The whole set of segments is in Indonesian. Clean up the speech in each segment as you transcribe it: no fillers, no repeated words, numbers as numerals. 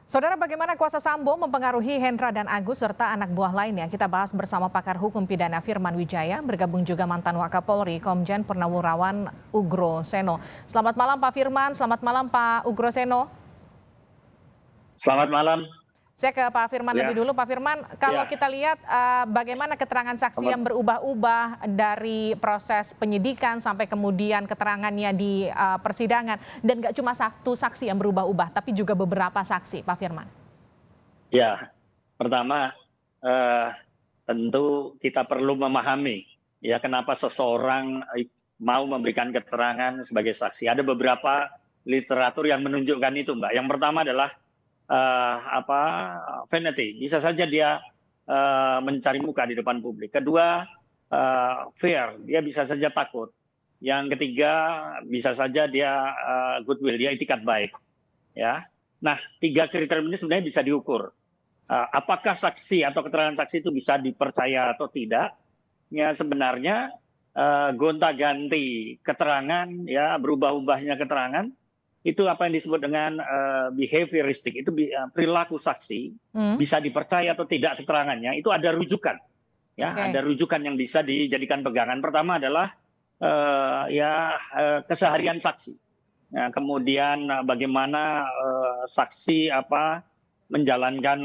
Saudara, bagaimana kuasa Sambo mempengaruhi Hendra dan Agus serta anak buah lainnya? Kita bahas bersama pakar hukum pidana Firman Wijaya, bergabung juga mantan Wakapolri Komjen Purnawirawan Ugro Seno. Selamat malam Pak Firman, selamat malam Pak Ugro Seno. Selamat malam. Saya ke Pak Firman Ya. lebih dulu. Pak Firman, kalau kita lihat bagaimana keterangan saksi yang berubah-ubah dari proses penyidikan sampai kemudian keterangannya di persidangan. Dan nggak cuma satu saksi yang berubah-ubah, tapi juga beberapa saksi, Pak Firman. Ya, pertama tentu kita perlu memahami ya kenapa seseorang mau memberikan keterangan sebagai saksi. Ada beberapa literatur yang menunjukkan itu, Mbak. Yang pertama adalah vanity, bisa saja dia mencari muka di depan publik. Kedua, fear, dia bisa saja takut. Yang ketiga, bisa saja dia goodwill, dia itikat baik. Ya, nah 3 kriteria ini sebenarnya bisa diukur. Apakah saksi atau keterangan saksi itu bisa dipercaya atau tidak? Ya sebenarnya gonta-ganti keterangan, ya berubah-ubahnya keterangan. Itu apa yang disebut dengan behavioristik, itu perilaku saksi bisa dipercaya atau tidak keterangannya, itu ada rujukan, ya ada rujukan yang bisa dijadikan pegangan. Pertama adalah keseharian saksi, ya, kemudian bagaimana saksi menjalankan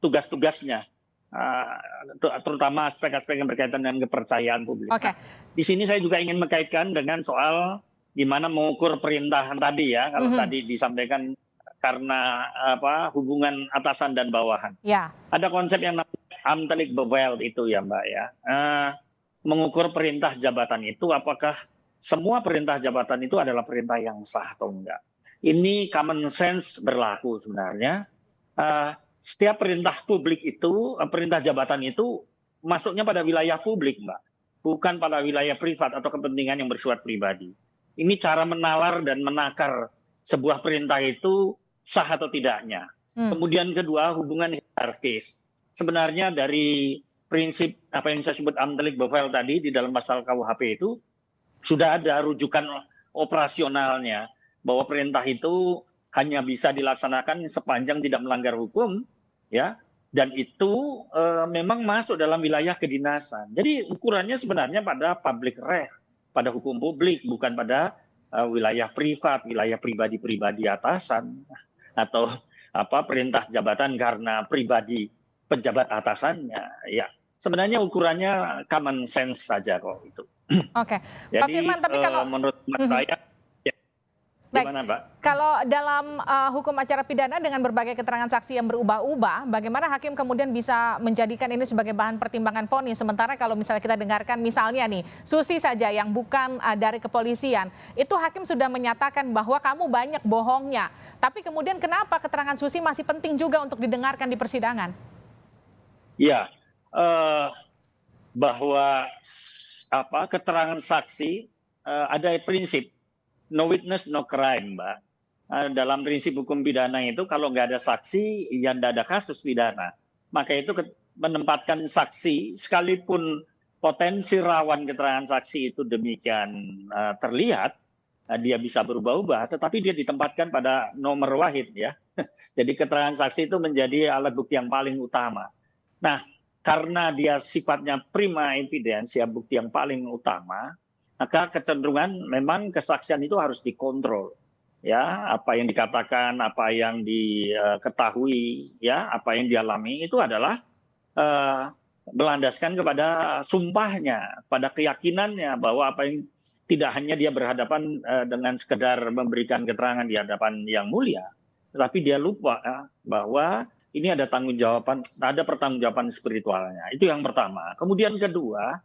tugas-tugasnya, terutama aspek-aspek yang berkaitan dengan kepercayaan publik. Nah, di sini saya juga ingin mengkaitkan dengan soal gimana mengukur perintahan tadi ya, kalau tadi disampaikan karena hubungan atasan dan bawahan. Ya. Ada konsep yang namanya ambtelijk bevel itu ya Mbak ya. Mengukur perintah jabatan itu apakah semua perintah jabatan itu adalah perintah yang sah atau enggak. Ini common sense berlaku sebenarnya. Setiap perintah publik itu, perintah jabatan itu masuknya pada wilayah publik Mbak. Bukan pada wilayah privat atau kepentingan yang bersifat pribadi. Ini cara menalar dan menakar sebuah perintah itu sah atau tidaknya. Kemudian kedua, hubungan hierarkis. Sebenarnya dari prinsip apa yang saya sebut ambtelijk bevel tadi di dalam pasal KUHP itu sudah ada rujukan operasionalnya bahwa perintah itu hanya bisa dilaksanakan sepanjang tidak melanggar hukum, ya. Dan itu memang masuk dalam wilayah kedinasan. Jadi ukurannya sebenarnya pada public ref, pada hukum publik, bukan pada wilayah privat, wilayah pribadi-pribadi atasan atau perintah jabatan karena pribadi pejabat atasannya. Ya, sebenarnya ukurannya common sense saja kok itu. Oke, jadi, Pak Firman, tapi kalau menurut saya, gimana Mbak? Kalau dalam hukum acara pidana dengan berbagai keterangan saksi yang berubah-ubah, bagaimana hakim kemudian bisa menjadikan ini sebagai bahan pertimbangan vonis? Sementara kalau misalnya kita dengarkan misalnya nih, Susi saja yang bukan dari kepolisian, itu hakim sudah menyatakan bahwa kamu banyak bohongnya. Tapi kemudian kenapa keterangan Susi masih penting juga untuk didengarkan di persidangan? Ya, bahwa keterangan saksi ada prinsip no witness no crime, Mbak. Dalam prinsip hukum pidana itu kalau nggak ada saksi, ya nggak ada kasus pidana. Maka itu menempatkan saksi, sekalipun potensi rawan keterangan saksi itu demikian terlihat, dia bisa berubah-ubah, tetapi dia ditempatkan pada nomor wahid ya. Jadi keterangan saksi itu menjadi alat bukti yang paling utama. Nah, karena dia sifatnya prima evidence, ya bukti yang paling utama, maka kecenderungan memang kesaksian itu harus dikontrol, ya apa yang dikatakan, apa yang diketahui, ya apa yang dialami itu adalah melandaskan kepada sumpahnya, pada keyakinannya bahwa apa yang tidak hanya dia berhadapan dengan sekedar memberikan keterangan di hadapan yang mulia, tetapi dia lupa bahwa ini ada ada pertanggungjawaban spiritualnya. Itu yang pertama. Kemudian kedua,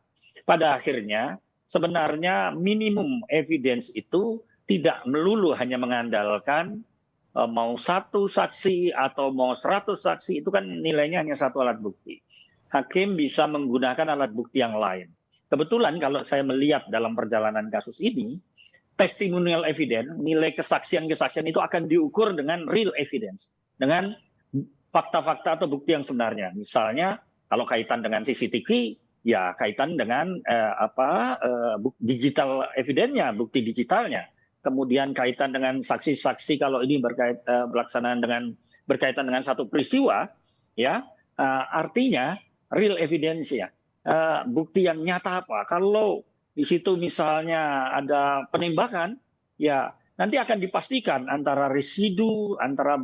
pada akhirnya sebenarnya minimum evidence itu tidak melulu hanya mengandalkan mau 1 saksi atau mau 100 saksi, itu kan nilainya hanya 1 alat bukti. Hakim bisa menggunakan alat bukti yang lain. Kebetulan kalau saya melihat dalam perjalanan kasus ini, testimonial evidence, nilai kesaksian-kesaksian itu akan diukur dengan real evidence, dengan fakta-fakta atau bukti yang sebenarnya. Misalnya kalau kaitan dengan CCTV, ya kaitan dengan digital evidence-nya, bukti digitalnya. kemudian kaitan dengan saksi-saksi kalau ini berkaitan dengan satu peristiwa, ya artinya real evidence ya, bukti yang nyata apa. Kalau di situ misalnya ada penembakan, ya nanti akan dipastikan antara residu, antara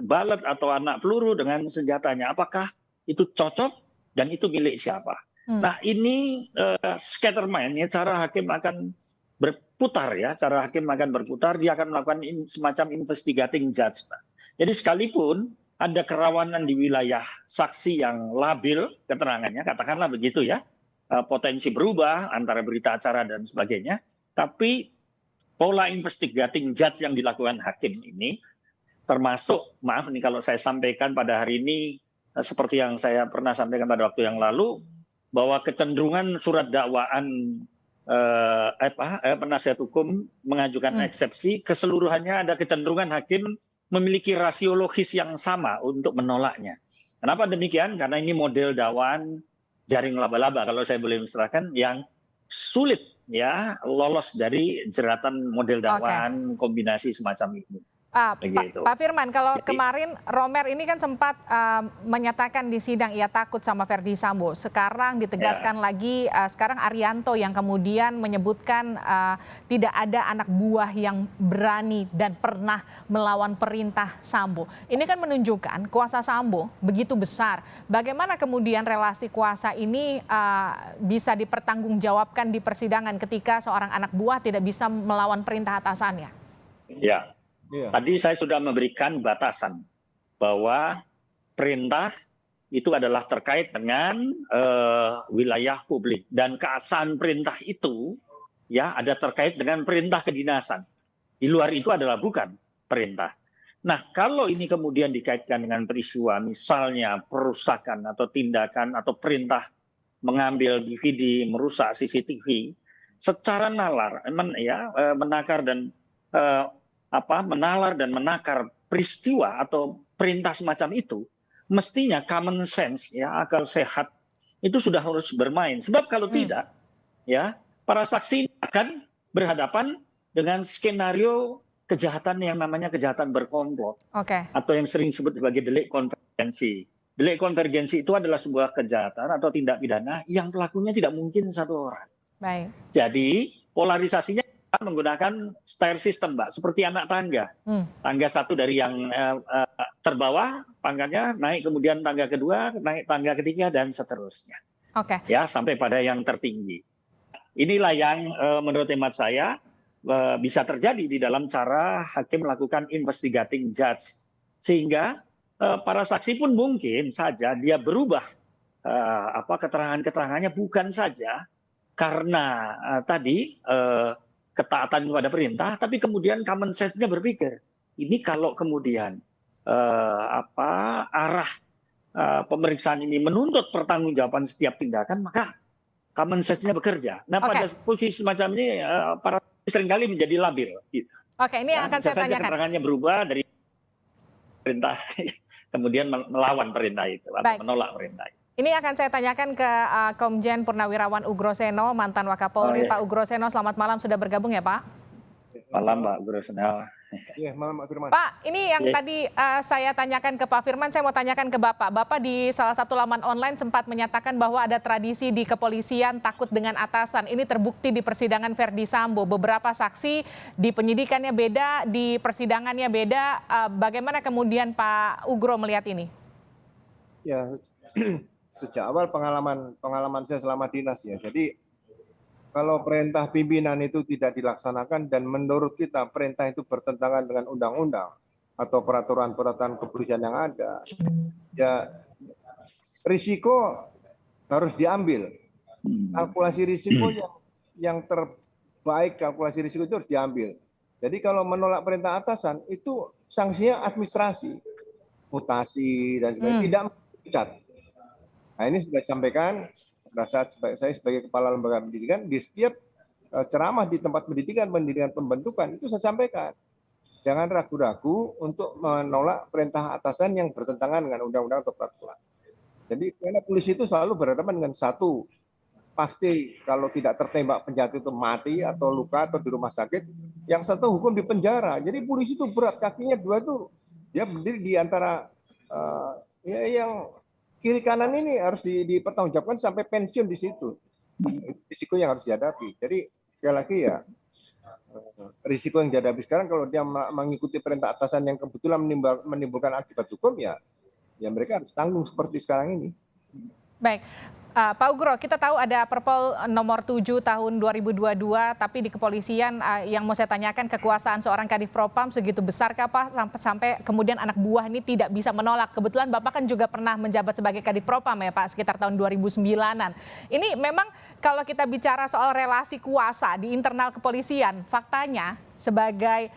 balet atau anak peluru dengan senjatanya, apakah itu cocok dan itu milik siapa. Nah ini scatter mind ya, cara hakim akan berputar ya, dia akan melakukan semacam investigating judge. Jadi sekalipun ada kerawanan di wilayah saksi yang labil keterangannya, katakanlah begitu ya, potensi berubah antara berita acara dan sebagainya, tapi pola investigating judge yang dilakukan hakim ini termasuk, maaf nih kalau saya sampaikan pada hari ini seperti yang saya pernah sampaikan pada waktu yang lalu, bahwa kecenderungan surat dakwaan penasihat hukum mengajukan eksepsi, keseluruhannya ada kecenderungan hakim memiliki rasio logis yang sama untuk menolaknya. Kenapa demikian? Karena ini model dakwaan jaring laba-laba, kalau saya boleh mengistilahkan, yang sulit ya lolos dari jeratan model dakwaan kombinasi semacam ini. Pak Firman, kalau kemarin Romer ini kan sempat menyatakan di sidang ia takut sama Verdi Sambo. Sekarang ditegaskan lagi, sekarang Arianto yang kemudian menyebutkan tidak ada anak buah yang berani dan pernah melawan perintah Sambo. Ini kan menunjukkan kuasa Sambo begitu besar. Bagaimana kemudian relasi kuasa ini bisa dipertanggungjawabkan di persidangan ketika seorang anak buah tidak bisa melawan perintah atasannya? Ya. Tadi saya sudah memberikan batasan bahwa perintah itu adalah terkait dengan wilayah publik, dan keabsahan perintah itu ya ada terkait dengan perintah kedinasan. Di luar itu adalah bukan perintah. Nah, kalau ini kemudian dikaitkan dengan peristiwa misalnya perusakan atau tindakan atau perintah mengambil DVD, merusak CCTV, secara nalar menakar dan menalar dan menakar peristiwa atau perintah semacam itu, mestinya common sense ya, akal sehat itu sudah harus bermain. Sebab kalau tidak, ya para saksi akan berhadapan dengan skenario kejahatan yang namanya kejahatan berkomplot, atau yang sering disebut sebagai delik konvergensi. Delik konvergensi itu adalah sebuah kejahatan atau tindak pidana yang pelakunya tidak mungkin satu orang. Baik. Jadi polarisasinya menggunakan stair system, Mbak, seperti anak tangga. Tangga satu dari yang terbawah pangkatnya naik, kemudian tangga kedua, naik tangga ketiga, dan seterusnya. Ya, sampai pada yang tertinggi. Inilah yang menurut hemat saya bisa terjadi di dalam cara hakim melakukan investigating judge, sehingga para saksi pun mungkin saja dia berubah keterangan-keterangannya bukan saja karena tadi ketaatan kepada perintah, tapi kemudian common sense-nya berpikir, ini kalau kemudian arah pemeriksaan ini menuntut pertanggungjawaban setiap tindakan, maka common sense-nya bekerja. Nah, pada posisi semacam ini para seringkali menjadi labil. Gitu. Ini akan saya tanyakan. Keterangannya berubah dari perintah, kemudian melawan perintah itu atau menolak perintah itu. Ini akan saya tanyakan ke Komjen Purnawirawan Ugroseno, mantan Wakapolri. Pak Ugroseno, selamat malam, sudah bergabung ya Pak? Malam Pak Ugroseno. Iya, malam Pak Firman. Pak, ini yang tadi saya tanyakan ke Pak Firman, saya mau tanyakan ke Bapak. Bapak di salah satu laman online sempat menyatakan bahwa ada tradisi di kepolisian takut dengan atasan. Ini terbukti di persidangan Verdi Sambo. Beberapa saksi di penyidikannya beda, di persidangannya beda. Bagaimana kemudian Pak Ugro melihat ini? Ya, sejak awal pengalaman saya selama dinas ya. Jadi kalau perintah pimpinan itu tidak dilaksanakan dan menurut kita perintah itu bertentangan dengan undang-undang atau peraturan-peraturan kepolisian yang ada, ya risiko harus diambil. Kalkulasi risiko yang terbaik, kalkulasi risiko itu harus diambil. Jadi kalau menolak perintah atasan itu sanksinya administrasi, mutasi dan sebagainya, tidak mengikat. Nah, ini sudah disampaikan pada saat saya sebagai kepala lembaga pendidikan, di setiap ceramah di tempat pendidikan pembentukan itu saya sampaikan. Jangan ragu-ragu untuk menolak perintah atasan yang bertentangan dengan undang-undang atau peraturan. Jadi karena polisi itu selalu berhadapan dengan satu, pasti kalau tidak tertembak penjahat itu mati atau luka atau di rumah sakit, yang satu hukum di penjara. Jadi polisi itu berat, kakinya dua itu dia berdiri di antara ya yang kiri kanan ini harus dipertanggungjawabkan sampai pensiun di situ. Itu risiko yang harus dihadapi. Jadi sekali lagi ya, risiko yang dihadapi sekarang kalau dia mengikuti perintah atasan yang kebetulan menimbulkan akibat hukum, ya mereka harus tanggung seperti sekarang ini. Baik, Pak Ugro, kita tahu ada Perpol nomor 7 tahun 2022, tapi di kepolisian yang mau saya tanyakan, kekuasaan seorang Kadif Propam segitu besar Pak sampai kemudian anak buah ini tidak bisa menolak. Kebetulan Bapak kan juga pernah menjabat sebagai Kadif Propam ya Pak, sekitar tahun 2009-an. Ini memang kalau kita bicara soal relasi kuasa di internal kepolisian, faktanya sebagai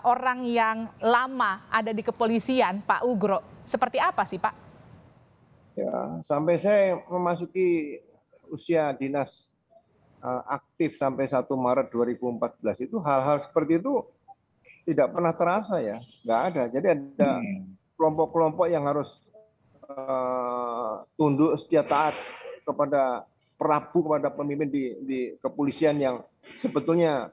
orang yang lama ada di kepolisian, Pak Ugro, seperti apa sih Pak? Ya, sampai saya memasuki usia dinas aktif sampai 1 Maret 2014 itu hal-hal seperti itu tidak pernah terasa ya, nggak ada. Jadi ada kelompok-kelompok yang harus tunduk setia taat kepada Prabu, kepada pemimpin di kepolisian yang sebetulnya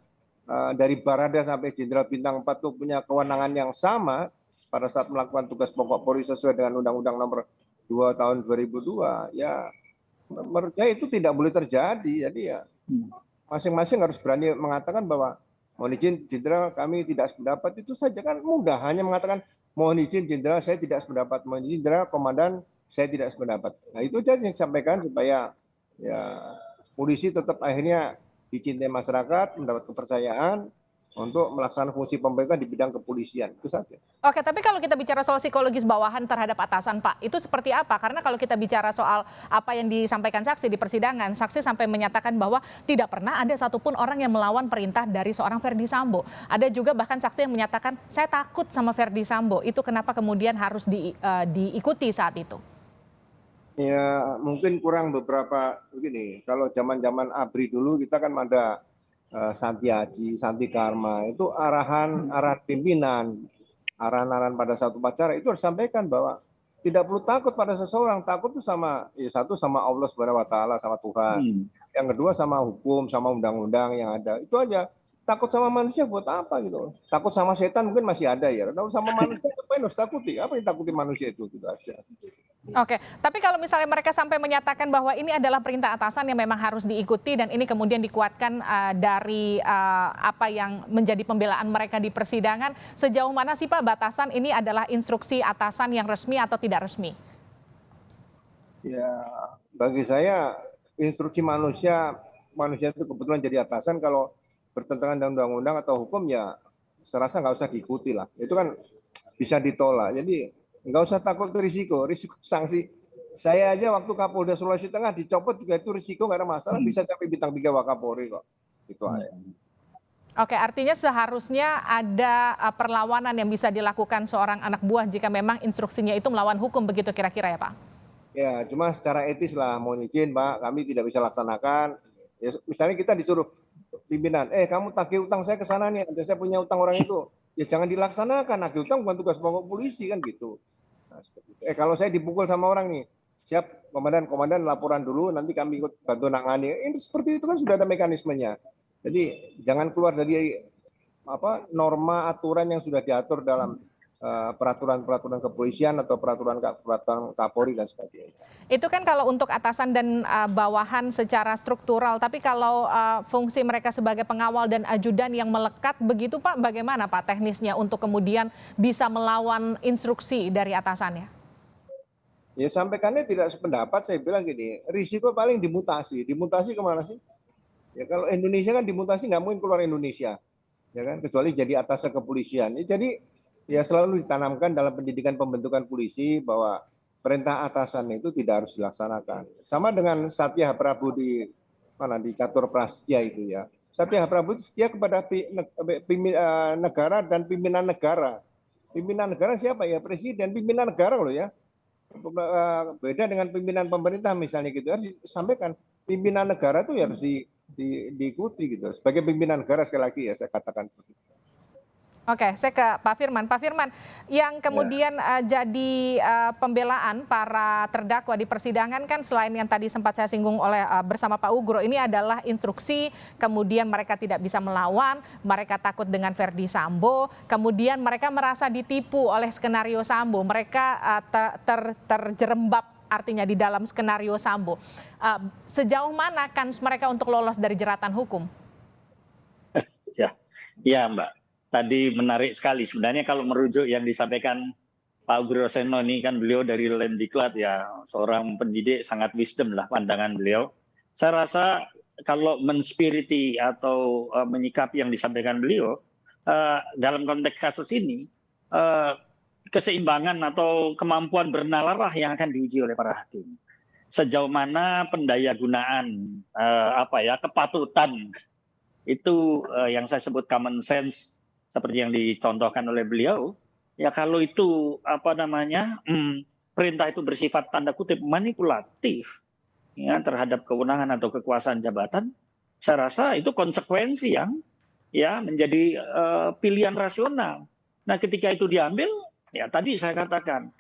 dari Barada sampai Jenderal Bintang 4 itu punya kewenangan yang sama pada saat melakukan tugas pokok Polri sesuai dengan Undang-Undang Nomor 2 tahun 2002, ya menurut saya itu tidak boleh terjadi. Jadi ya masing-masing harus berani mengatakan bahwa mohon izin Jenderal kami tidak sependapat, itu saja kan mudah, hanya mengatakan mohon izin Jenderal saya tidak sependapat, mohon izin Jenderal Komandan saya tidak sependapat. Nah itu saja yang disampaikan supaya ya polisi tetap akhirnya dicintai masyarakat, mendapat kepercayaan untuk melaksanakan fungsi pemerintah di bidang kepolisian, itu saja. Oke, tapi kalau kita bicara soal psikologis bawahan terhadap atasan Pak, itu seperti apa? Karena kalau kita bicara soal apa yang disampaikan saksi di persidangan, saksi sampai menyatakan bahwa tidak pernah ada satupun orang yang melawan perintah dari seorang Ferdy Sambo. Ada juga bahkan saksi yang menyatakan, saya takut sama Ferdy Sambo, itu kenapa kemudian harus diikuti saat itu? Ya mungkin kurang beberapa begini, kalau zaman-zaman ABRI dulu kita kan ada Santi Haji, Santi Karma, itu arahan pimpinan, arahan pada satu upacara itu harus sampaikan bahwa tidak perlu takut pada seseorang, takut itu sama ya satu sama Allah Subhanahu wa taala, sama Tuhan. Yang kedua sama hukum, sama undang-undang yang ada. Itu aja. Takut sama manusia buat apa gitu. Takut sama setan mungkin masih ada ya. Takut sama manusia apa yang harus takuti? Apa yang takuti manusia itu gitu aja. Oke, tapi kalau misalnya mereka sampai menyatakan bahwa ini adalah perintah atasan yang memang harus diikuti dan ini kemudian dikuatkan dari apa yang menjadi pembelaan mereka di persidangan, sejauh mana sih Pak batasan ini adalah instruksi atasan yang resmi atau tidak resmi? Ya, bagi saya instruksi manusia itu kebetulan jadi atasan kalau bertentangan dengan undang-undang atau hukum ya saya rasa nggak usah diikuti lah. Itu kan bisa ditolak. Jadi nggak usah takut risiko sanksi. Saya aja waktu Kapolda Sulawesi Tengah dicopot juga itu risiko nggak ada masalah, bisa sampai bintang 3 Wakapolri kok. Itu aja. Oke, artinya seharusnya ada perlawanan yang bisa dilakukan seorang anak buah jika memang instruksinya itu melawan hukum, begitu kira-kira ya Pak? Ya, cuma secara etis lah, mohon izin Pak, kami tidak bisa laksanakan. Ya, misalnya kita disuruh pimpinan, kamu tagih utang saya ke sana nih, saya punya utang orang itu. Ya jangan dilaksanakan, nagih utang bukan tugas pokok polisi kan gitu. Nah, kalau saya dipukul sama orang nih, siap komandan laporan dulu, nanti kami ikut bantu nangani. Ini seperti itu kan sudah ada mekanismenya. Jadi jangan keluar dari norma aturan yang sudah diatur dalam peraturan kepolisian atau peraturan Kapolri dan sebagainya. Itu kan kalau untuk atasan dan bawahan secara struktural, tapi kalau fungsi mereka sebagai pengawal dan ajudan yang melekat begitu Pak, bagaimana Pak teknisnya untuk kemudian bisa melawan instruksi dari atasannya? Ya sampaikannya tidak sependapat, saya bilang gini, risiko paling dimutasi. Dimutasi kemana sih? Ya kalau Indonesia kan dimutasi nggak mungkin keluar Indonesia, ya kan, kecuali jadi atasan kepolisian. Jadi ya selalu ditanamkan dalam pendidikan pembentukan polisi bahwa perintah atasan itu tidak harus dilaksanakan. Sama dengan Satya Prabu di Catur Prasetya itu ya. Satya Prabu itu setia kepada negara dan pimpinan negara. Pimpinan negara siapa ya? Presiden, pimpinan negara loh ya. Beda dengan pimpinan pemerintah misalnya gitu. Harus disampaikan pimpinan negara itu ya harus diikuti gitu. Sebagai pimpinan negara sekali lagi ya saya katakan. Oke, saya ke Pak Firman. Pak Firman, yang kemudian jadi pembelaan para terdakwa di persidangan kan selain yang tadi sempat saya singgung oleh bersama Pak Ugro, ini adalah instruksi, kemudian mereka tidak bisa melawan, mereka takut dengan Verdi Sambo, kemudian mereka merasa ditipu oleh skenario Sambo, mereka terjerembab artinya di dalam skenario Sambo. Sejauh mana kans mereka untuk lolos dari jeratan hukum? Ya, Mbak. Tadi menarik sekali. Sebenarnya kalau merujuk yang disampaikan Pak Ugroseno ini kan beliau dari Lemdiklat ya, seorang pendidik sangat wisdom lah pandangan beliau. Saya rasa kalau menspiriti atau menyikapi yang disampaikan beliau dalam konteks kasus ini, keseimbangan atau kemampuan bernalarlah yang akan diuji oleh para hakim. Sejauh mana pendayagunaan kepatutan itu yang saya sebut common sense seperti yang dicontohkan oleh beliau, ya kalau itu perintah itu bersifat tanda kutip manipulatif ya terhadap kewenangan atau kekuasaan jabatan, saya rasa itu konsekuensi yang ya menjadi pilihan rasional. Nah, ketika itu diambil, ya tadi saya katakan,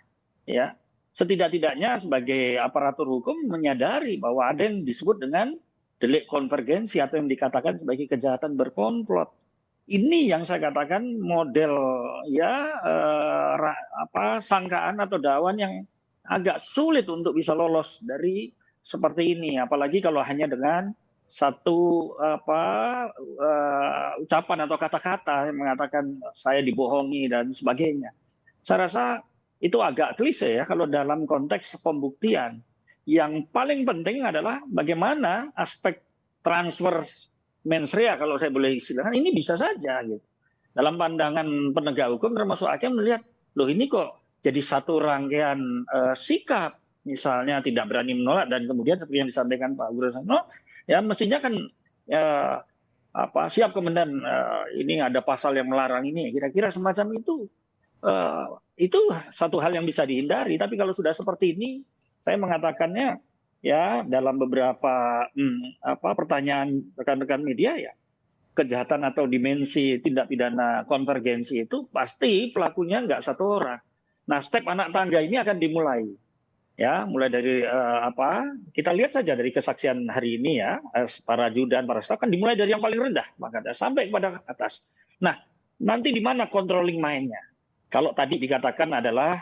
ya setidak-tidaknya sebagai aparatur hukum menyadari bahwa ada yang disebut dengan delik konvergensi atau yang dikatakan sebagai kejahatan berkomplot. Ini yang saya katakan model sangkaan atau dakwaan yang agak sulit untuk bisa lolos dari seperti ini, apalagi kalau hanya dengan satu ucapan atau kata-kata yang mengatakan saya dibohongi dan sebagainya. Saya rasa itu agak klise ya kalau dalam konteks pembuktian. Yang paling penting adalah bagaimana aspek transfer mens rea kalau saya boleh istilahkan ini bisa saja gitu. Dalam pandangan penegak hukum termasuk hakim melihat, loh ini kok jadi satu rangkaian sikap, misalnya tidak berani menolak dan kemudian seperti yang disampaikan Pak Ugroseno, ya mestinya kan siap kemudian ini ada pasal yang melarang ini, kira-kira semacam itu satu hal yang bisa dihindari. Tapi kalau sudah seperti ini, saya mengatakannya ya dalam beberapa pertanyaan rekan-rekan media ya, kejahatan atau dimensi tindak pidana konvergensi itu pasti pelakunya nggak satu orang. Nah, step anak tangga ini akan dimulai ya, mulai dari kita lihat saja dari kesaksian hari ini ya, para ajudan, para staf kan dimulai dari yang paling rendah makanya sampai kepada atas. Nah, nanti di mana controlling mind-nya? Kalau tadi dikatakan adalah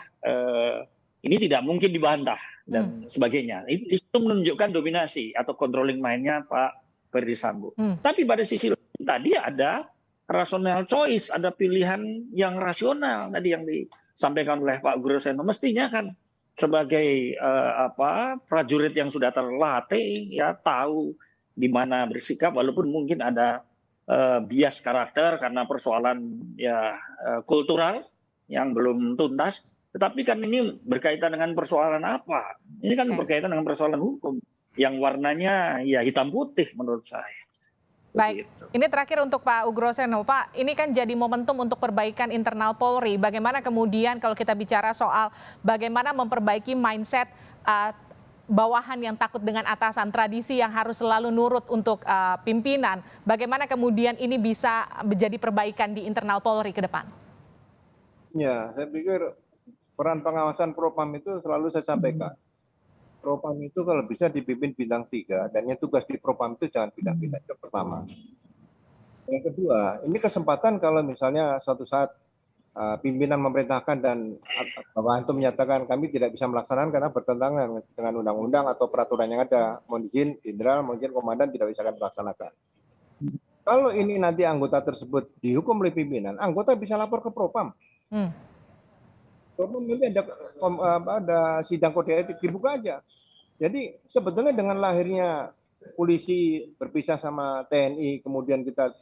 ini tidak mungkin dibantah dan sebagainya. Itu menunjukkan dominasi atau controlling mind-nya Pak Verdi Sambo. Tapi pada sisi lain tadi ada rational choice, ada pilihan yang rasional tadi yang disampaikan oleh Pak Ugroseno. Mestinya kan sebagai prajurit yang sudah terlatih ya tahu di mana bersikap walaupun mungkin ada bias karakter karena persoalan kultural yang belum tuntas. Tetapi kan ini berkaitan dengan persoalan apa? Ini kan berkaitan dengan persoalan hukum yang warnanya ya hitam putih menurut saya. Baik, ini terakhir untuk Pak Ugroseno. Pak, ini kan jadi momentum untuk perbaikan internal Polri. Bagaimana kemudian kalau kita bicara soal bagaimana memperbaiki mindset bawahan yang takut dengan atasan, tradisi yang harus selalu nurut untuk pimpinan. Bagaimana kemudian ini bisa menjadi perbaikan di internal Polri ke depan? Ya, saya pikir peran pengawasan Propam itu selalu saya sampaikan. Propam itu kalau bisa dipimpin bintang 3 dan yang tugas di Propam itu jangan pindah-pindah. Itu pertama. Yang kedua, ini kesempatan kalau misalnya suatu saat pimpinan memerintahkan dan Bapak Antum menyatakan kami tidak bisa melaksanakan karena bertentangan dengan undang-undang atau peraturan yang ada. Mohon izin, jenderal, mungkin komandan tidak bisa kami laksanakan. Kalau ini nanti anggota tersebut dihukum oleh pimpinan, anggota bisa lapor ke Propam. Propam nanti ada sidang kode etik, dibuka aja. Jadi sebetulnya dengan lahirnya polisi berpisah sama TNI, kemudian kita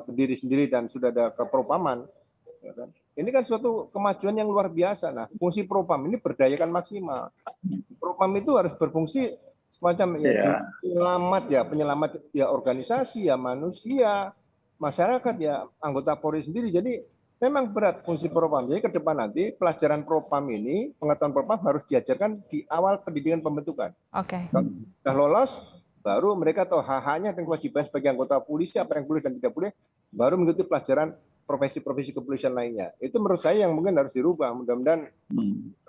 berdiri sendiri dan sudah ada kepropaman, ya kan? Ini kan suatu kemajuan yang luar biasa. Nah, fungsi Propam ini berdayakan maksimal. Propam itu harus berfungsi semacam penyelamat ya organisasi, ya manusia, masyarakat, ya anggota Polri sendiri. Jadi memang berat fungsi Propam. Jadi ke depan nanti pelajaran Propam ini, pengetahuan Propam harus diajarkan di awal pendidikan pembentukan. Oke. Kalau sudah lolos, baru mereka tahu hak-haknya dan kewajiban sebagai anggota polisi, apa yang boleh dan tidak boleh, baru mengikuti pelajaran profesi-profesi kepolisian lainnya. Itu menurut saya yang mungkin harus dirubah. Mudah-mudahan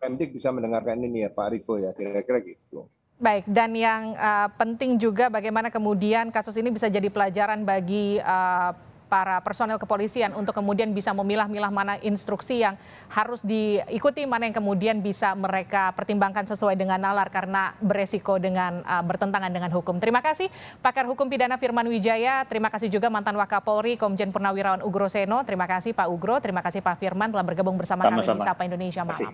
Pemdik bisa mendengarkan ini ya Pak Riko ya, kira-kira gitu. Baik, dan yang penting juga bagaimana kemudian kasus ini bisa jadi pelajaran bagi para personel kepolisian untuk kemudian bisa memilah-milah mana instruksi yang harus diikuti, mana yang kemudian bisa mereka pertimbangkan sesuai dengan nalar karena beresiko dengan bertentangan dengan hukum. Terima kasih pakar hukum pidana Firman Wijaya, terima kasih juga mantan Wakapolri Komjen Purnawirawan Ugro Seno, terima kasih Pak Ugro, terima kasih Pak Firman telah bergabung bersama kami di Sapa Indonesia Malam.